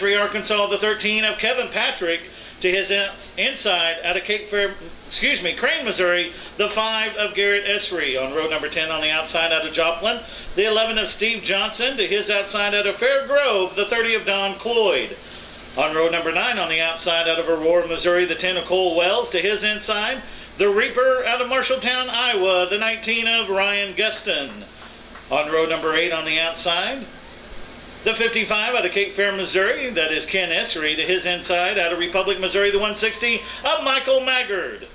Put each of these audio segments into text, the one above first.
Gentry, Arkansas, the 13 of Kevin Patrick to his inside out of Crane, Missouri, the 5 of Garrett Esri. On road number 10 on the outside out of Joplin, the 11 of Steve Johnson to his outside out of Fair Grove, the 30 of Don Cloyd. On road number 9 on the outside out of Aurora, Missouri, the 10 of Cole Wells to his inside, the Reaper out of Marshalltown, Iowa, the 19 of Ryan Guston. On road number 8 on the outside, the 55 out of Cape Fear, Missouri, that is Ken Esri to his inside out of Republic, Missouri, the 160 of Michael Maggard.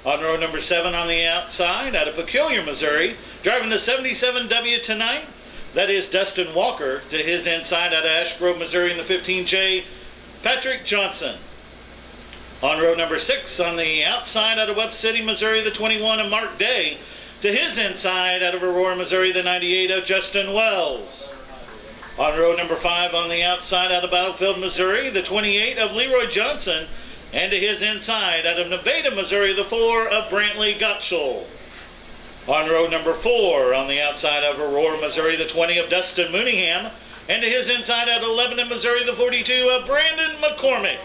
On road number 7 on the outside out of Peculiar, Missouri, driving the 77W tonight, that is Dustin Walker to his inside out of Ash Grove, Missouri, in the 15J, Patrick Johnson. On road number 6 on the outside out of Webb City, Missouri, the 21 of Mark Day to his inside out of Aurora, Missouri, the 98 of Justin Wells. On road number 5 on the outside out of Battlefield, Missouri, the 28 of Leroy Johnson, and to his inside out of Nevada, Missouri, the 4 of Brantley Gottschall. On road number 4 on the outside of Aurora, Missouri, the 20 of Dustin Mooneyham, and to his inside out of Lebanon, Missouri, the 42 of Brandon McCormick.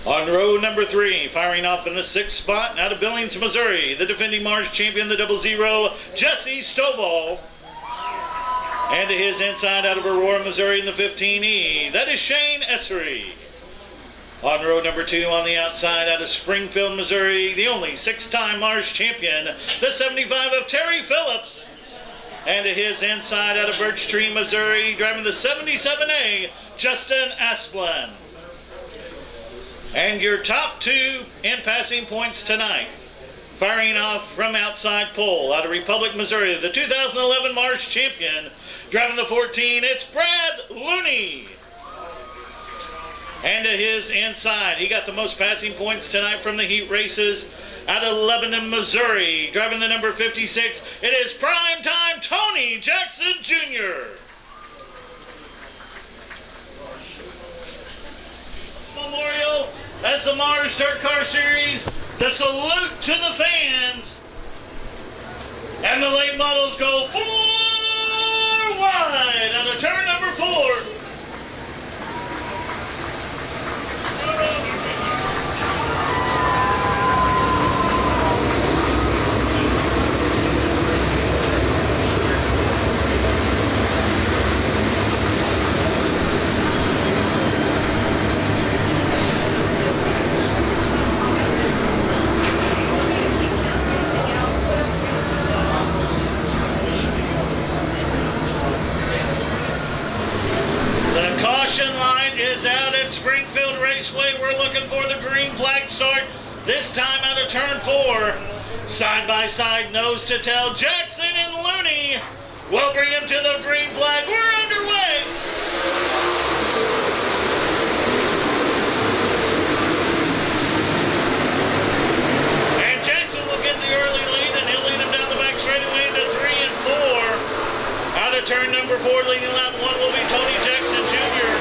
On row number 3, firing off in the 6th spot out of Billings, Missouri, the defending Mars champion, the 00, Jesse Stovall. And to his inside out of Aurora, Missouri, in the 15E, that is Shane Essery. On row number 2 on the outside out of Springfield, Missouri, the only 6-time Mars champion, the 75 of Terry Phillips. And to his inside out of Birch Tree, Missouri, driving the 77A, Justin Asplin. And your top 2 in passing points tonight, firing off from outside pole out of Republic, Missouri, the 2011 Mars champion, driving the 14, it's Brad Looney. And to his inside, he got the most passing points tonight from the heat races out of Lebanon, Missouri, driving the number 56, it is Prime Time Tony Jackson Jr. Memorial as the Mars Dirt Car Series, the salute to the fans, and the late models go 4 wide out of turn number 4. Out at Springfield Raceway, we're looking for the green flag start, this time out of turn 4. Side by side, nose to tail, Jackson and Looney will bring him to the green flag. We're underway. And Jackson will get the early lead, and he'll lead him down the back straightaway into 3 and 4. Out of turn number 4, leading lap 1 will be Tony Jackson Jr.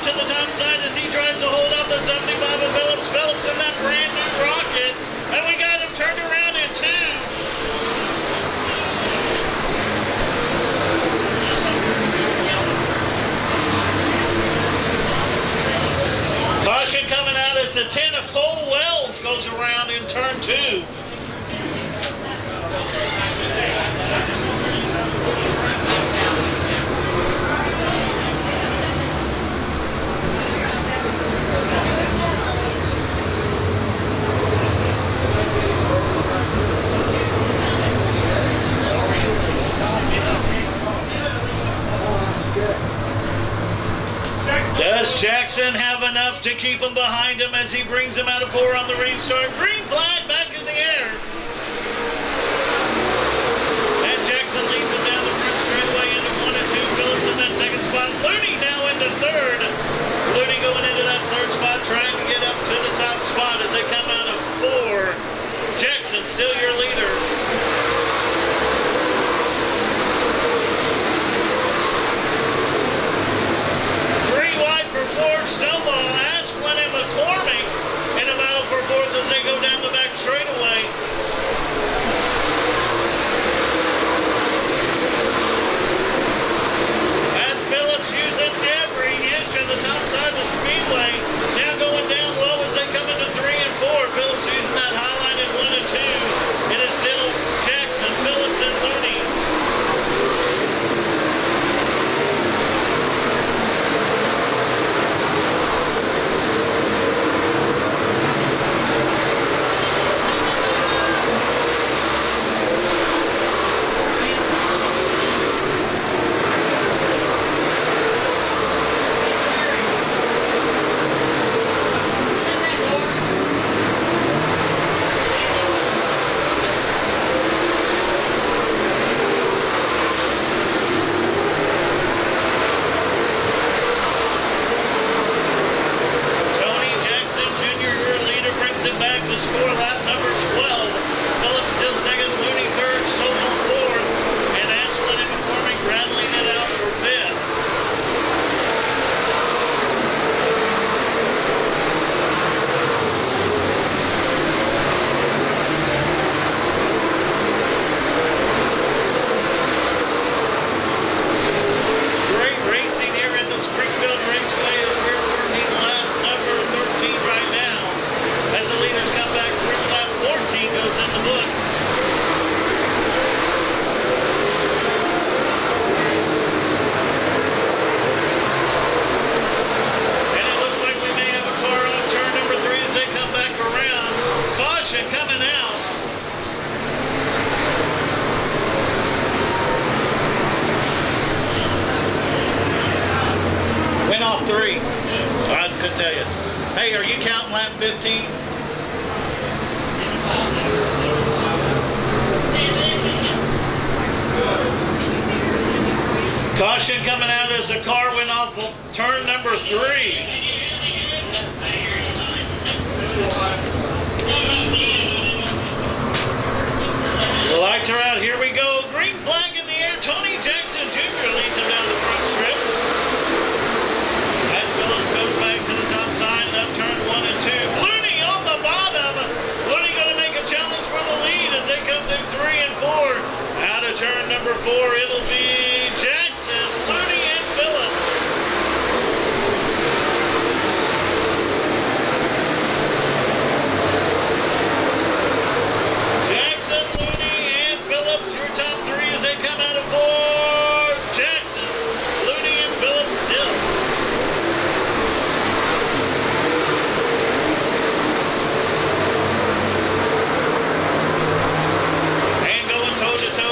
to the top side as he tries to hold up the 75 of Phillips. Phillips in that brand new rocket. goes around in turn 2. Does Jackson have enough to keep him behind him as he brings him out of 4 on the restart? Green flag back in the air. And Jackson leads him down the front straightaway into 1 and 2. Phillips in that second spot. Looney now into 3rd. Looney going into that 3rd spot, trying to get up to the top spot as they come out of 4. Jackson still your leader. 4, Snowball, Asplin, and McCormick in a battle for 4th as they go down the back straightaway. As Phillips using every inch of the top side of the speedway, now going down low as they come into 3 and 4. Phillips using that highline in 1 and 2. It is still Jackson, Phillips, and Looney. Springfield Raceway is we're working lap number 13 right now. As the leaders come back through, lap 14 goes in the books. And it looks like we may have a car off turn number 3 as they come back around. Caution coming out. Went off 3. I couldn't tell you. Hey, are you counting lap 15? Caution coming out as the car went off turn number 3. The lights are out. Here we go. Green flag in the air. Tony Jackson Jr. leads him down the front strip. Phillips goes back to the top side and up turn 1 and 2. Looney on the bottom. Looney going to make a challenge for the lead as they come through 3 and 4. Out of turn number 4, it'll be Jackson, Looney, and Phillips. Jackson, Looney, and Phillips, your top 3 as they come out of 4. Jackson, Looney, and Phillips still.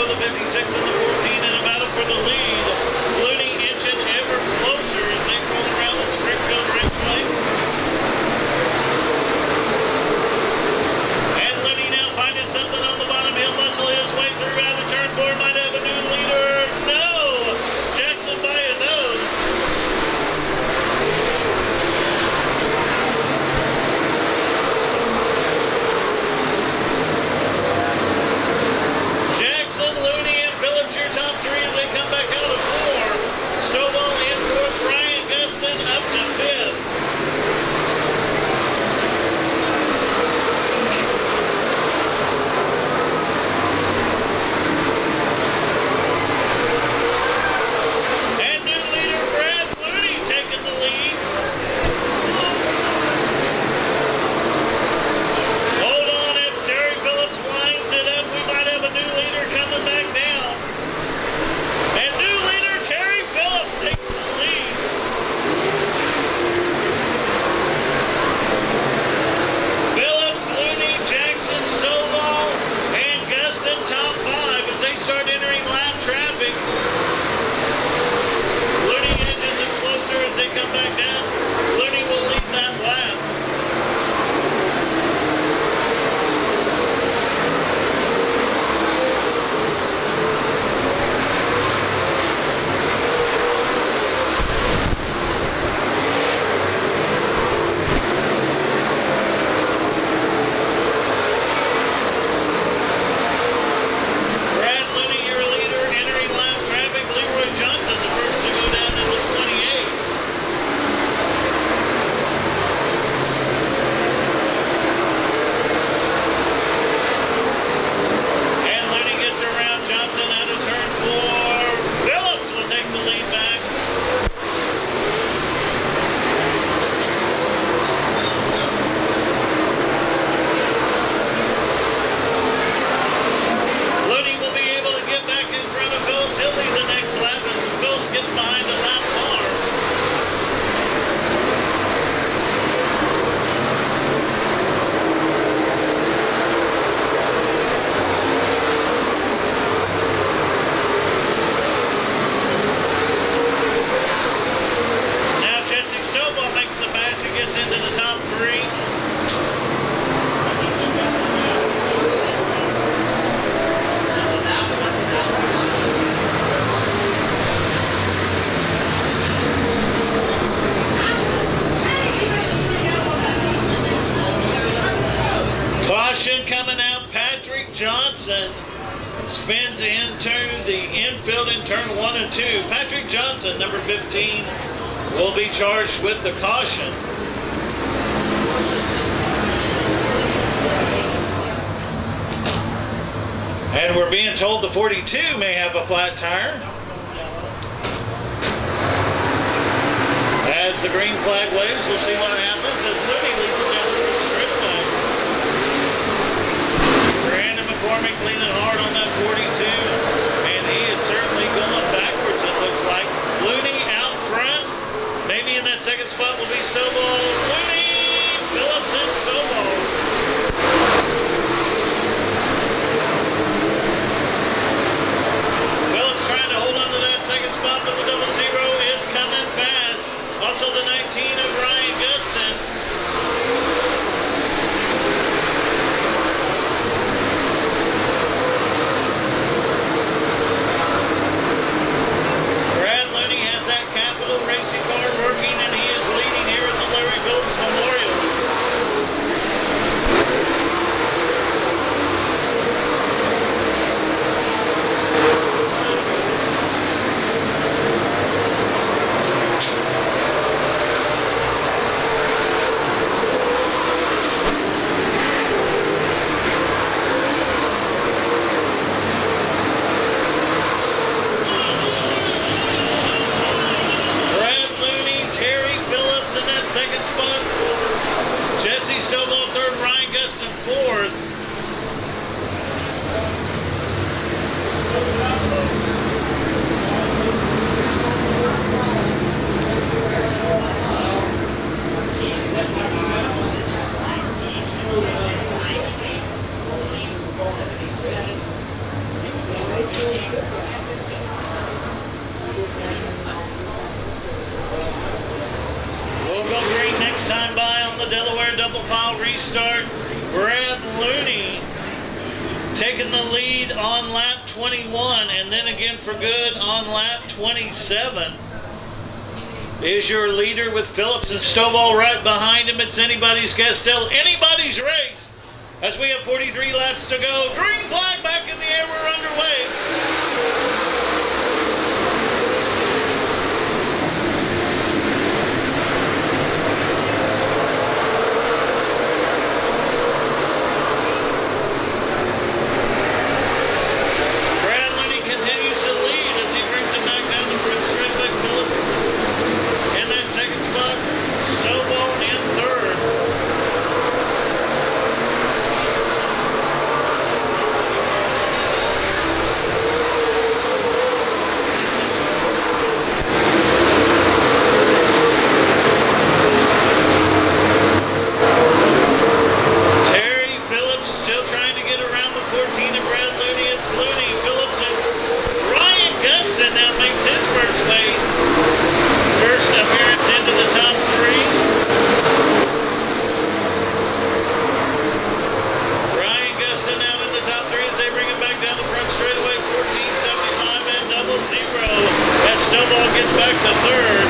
The 56 and the 14 in a battle for the spins into the infield in turn 1 and 2. Patrick Johnson, number 15, will be charged with the caution. And we're being told the 42 may have a flat tire. As the green flag waves, we'll see what happens as Looney leads it down the straightaway. Brandon McCormick leaning hard on that 42, and he is certainly going backwards, it looks like. Looney out front. Maybe in that second spot will be Stovall. Looney, Phillips, and Stovall. Phillips trying to hold on to that second spot, but the 00 is coming fast. Also the 19 of Ryan Gustin. Brad Looney has that Capital Racing car working, and he is leading here at the Larry Phillips Memorial. Second spot, Jesse Stovall third, Ryan Gustin fourth. Next time by on the Delaware double file restart, Brad Looney taking the lead on lap 21, and then again for good on lap 27. Is your leader with Phillips and Stovall right behind him. It's anybody's guess, still anybody's race. As we have 43 laps to go. Green flag back in the air, we're underway. Stovall gets back to third.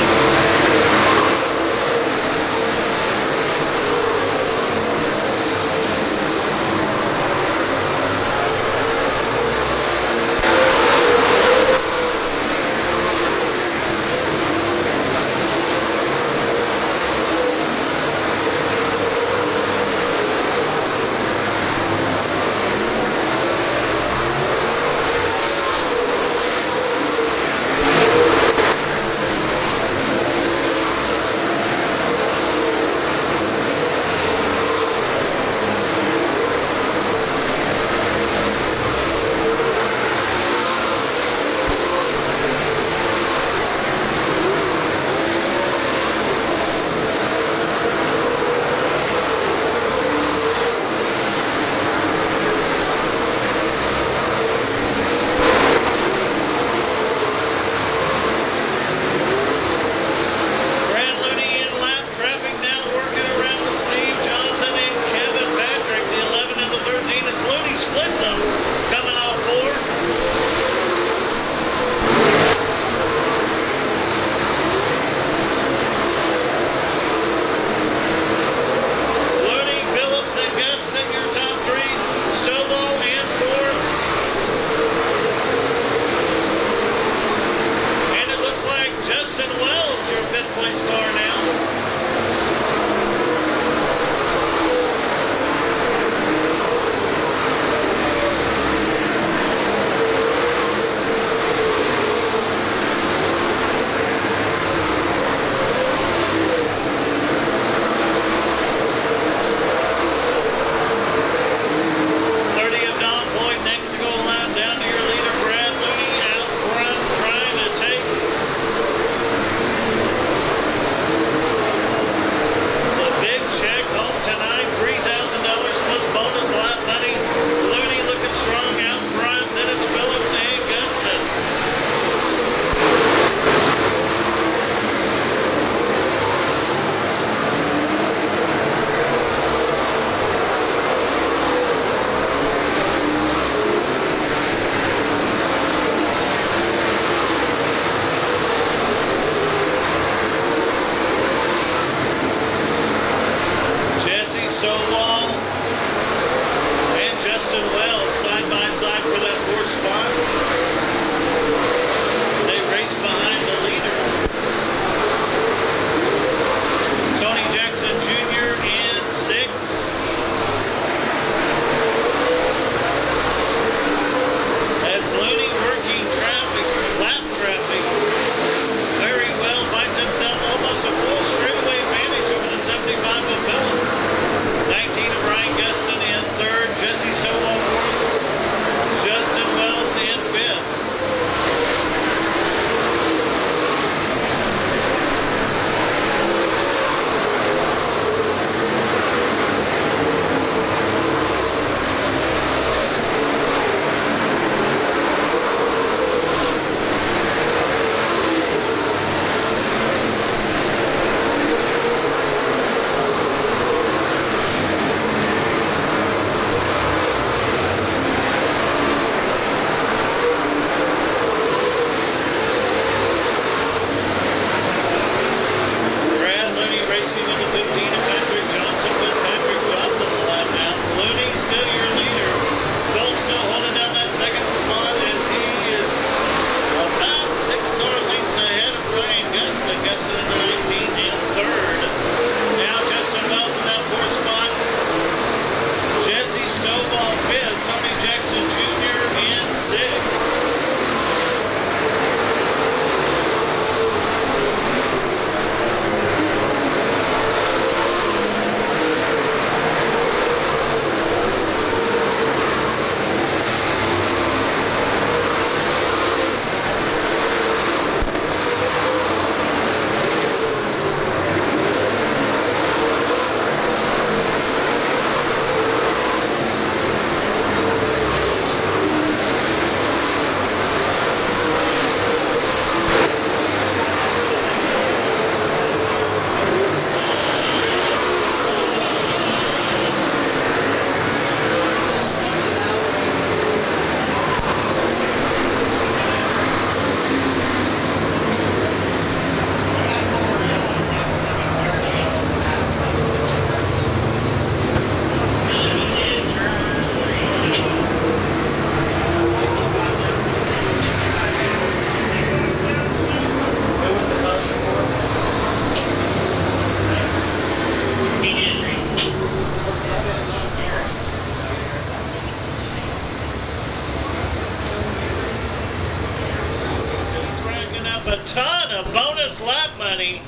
ton of bonus lap money.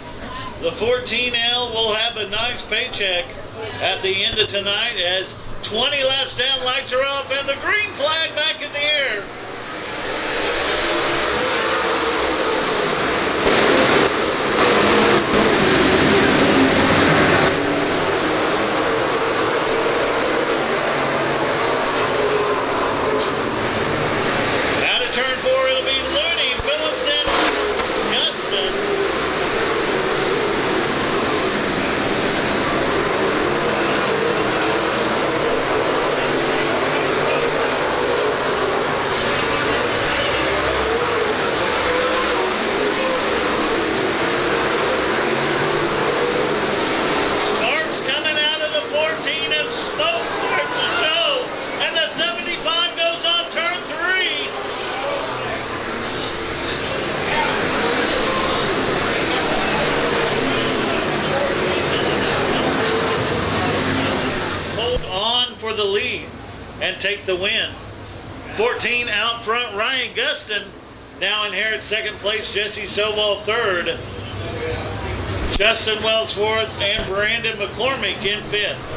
The 14L will have a nice paycheck at the end of tonight as 20 laps down, lights are off, and the green flag back in the air. Out of turn 4, it'll be Looney, Phillips, and Guston. For the lead and take the win. 14 out front, Ryan Guston now inherits second place, Jesse Stovall third, Justin Wells fourth, and Brandon McCormick in fifth.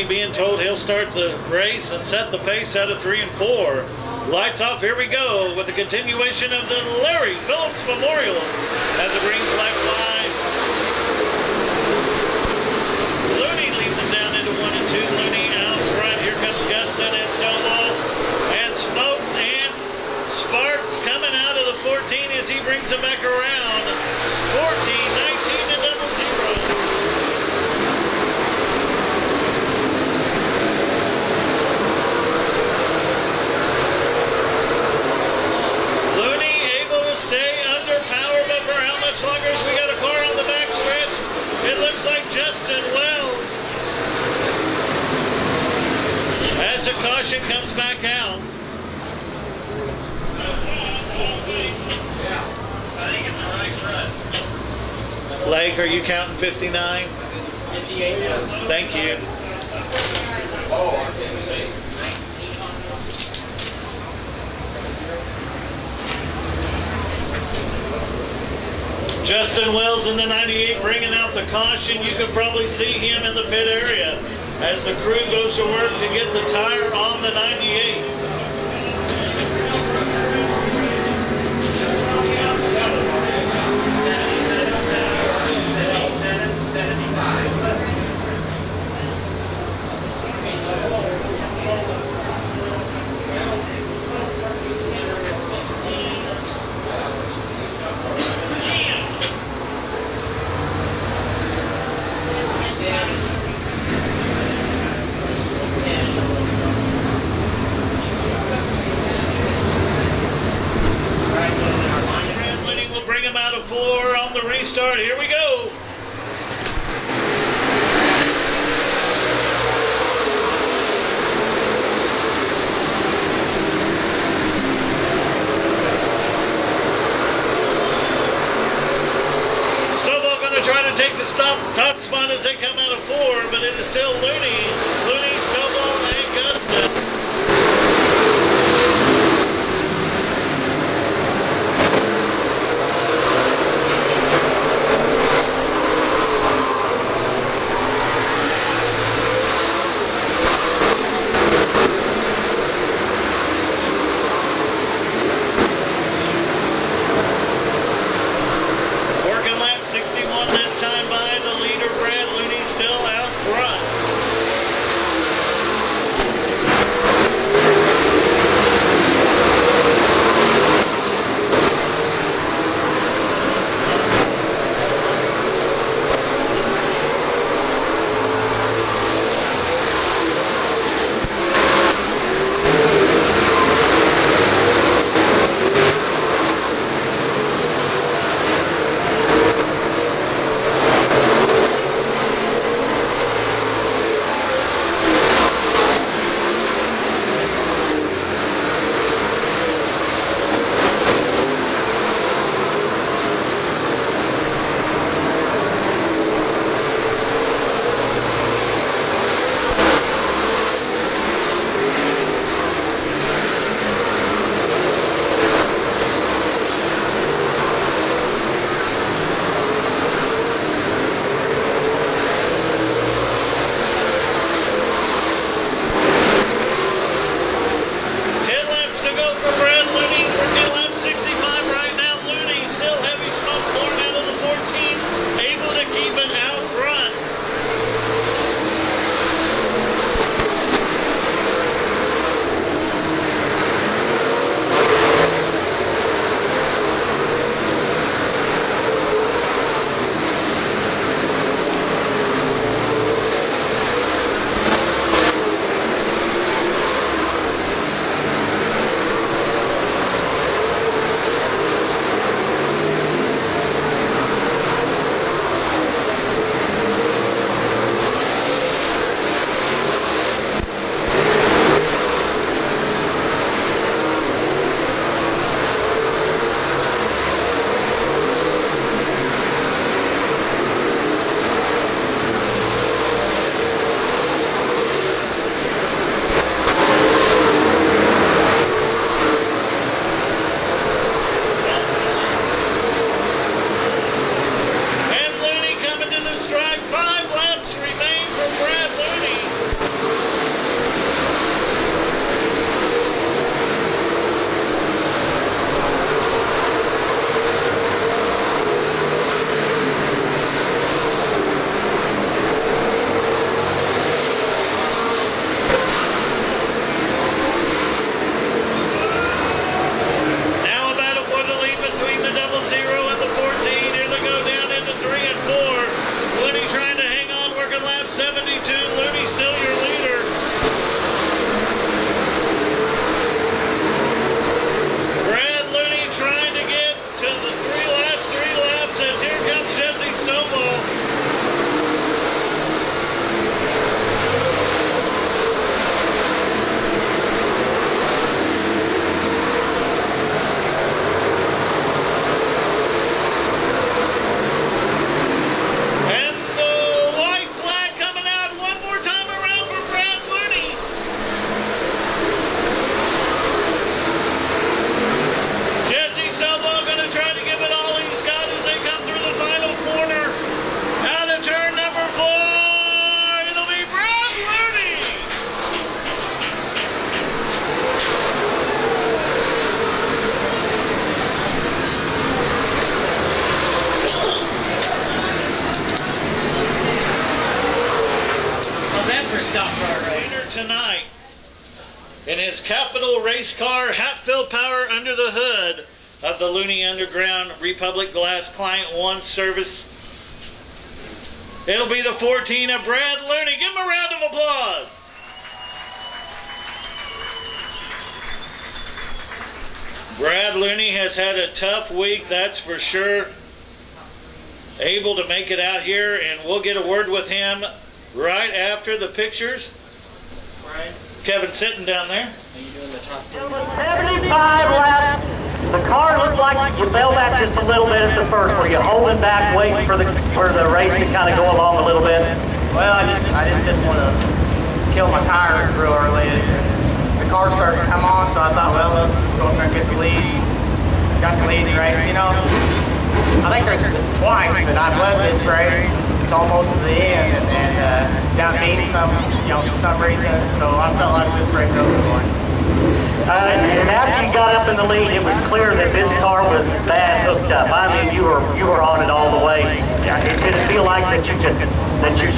Being told he'll start the race and set the pace out of 3 and 4. Lights off, here we go with the continuation of the Larry Phillips Memorial as the green flag flies. Looney leads him down into 1 and 2. Looney out front. Here comes Guston and Stovall and Smokes and Sparks coming out of the 14 as he brings him back around. 14, 19, and 00. Stay under power, but for how much longer? As we got a car on the back stretch. It looks like Justin Wells. As the caution comes back out. Lake, are you counting 59? 58 now. Thank you. Justin Wells in the 98 bringing out the caution. You can probably see him in the pit area as the crew goes to work to get the tire on the 98. Out of 4 on the restart. Here we go. Stovall going to try to take the top spot as they come out of 4, but it is still Looney, Stovall, and Guston. This time by the leader, Brad Looney, still out front. his Capital race car, Hatfield Power under the hood of the Looney Underground Republic Glass Client 1 service. It'll be the 14 of Brad Looney. Give him a round of applause. Brad Looney has had a tough week, that's for sure. Able to make it out here, and we'll get a word with him right after the pictures. Brian? Kevin sitting down there. Are you doing the top 75 laps. The car looked like you fell back just a little bit at the first. Were you holding back, waiting for the race to kind of go along a little bit? Well, I just didn't want to kill my tires real early. The car started to come on, so I thought, well, let's just go up there and get the lead. Got the lead in the race. You know, I think there's twice that I've led this race. It's almost to the end, and got beat for some reason. So I felt like this race over for me. And after you got up in the lead, it was clear that this car was bad hooked up. I mean, you were on it all the way. It didn't feel like that you was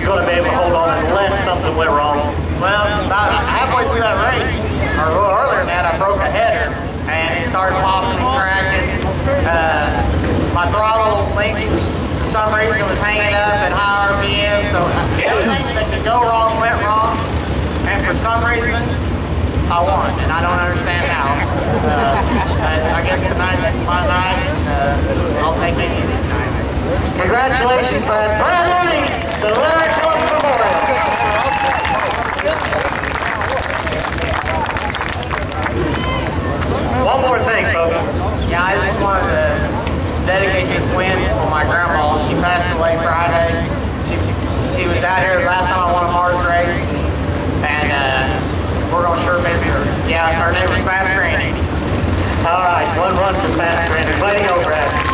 going to be able to hold on unless something went wrong. Well, about halfway through that race, or a little earlier than that, I broke a header, and it started popping and cracking. My throttle linkage, for some reason, was hanging up at high RPM, so everything that could go wrong went wrong, and for some reason, I won, and I don't understand how. I guess tonight's my night, I'll take it tonight. Congratulations, Brad. Brad Looney, the Larry Phillips Memorial. One more thing, folks. Yeah, I just wanted to dedicate this win for my grandma. She passed away Friday. She was out here the last time I won a Mars race, and we're going to sure miss her. Yeah, her name was Fast Granny. All right, one run for Fast Granny. Way to go, Brad.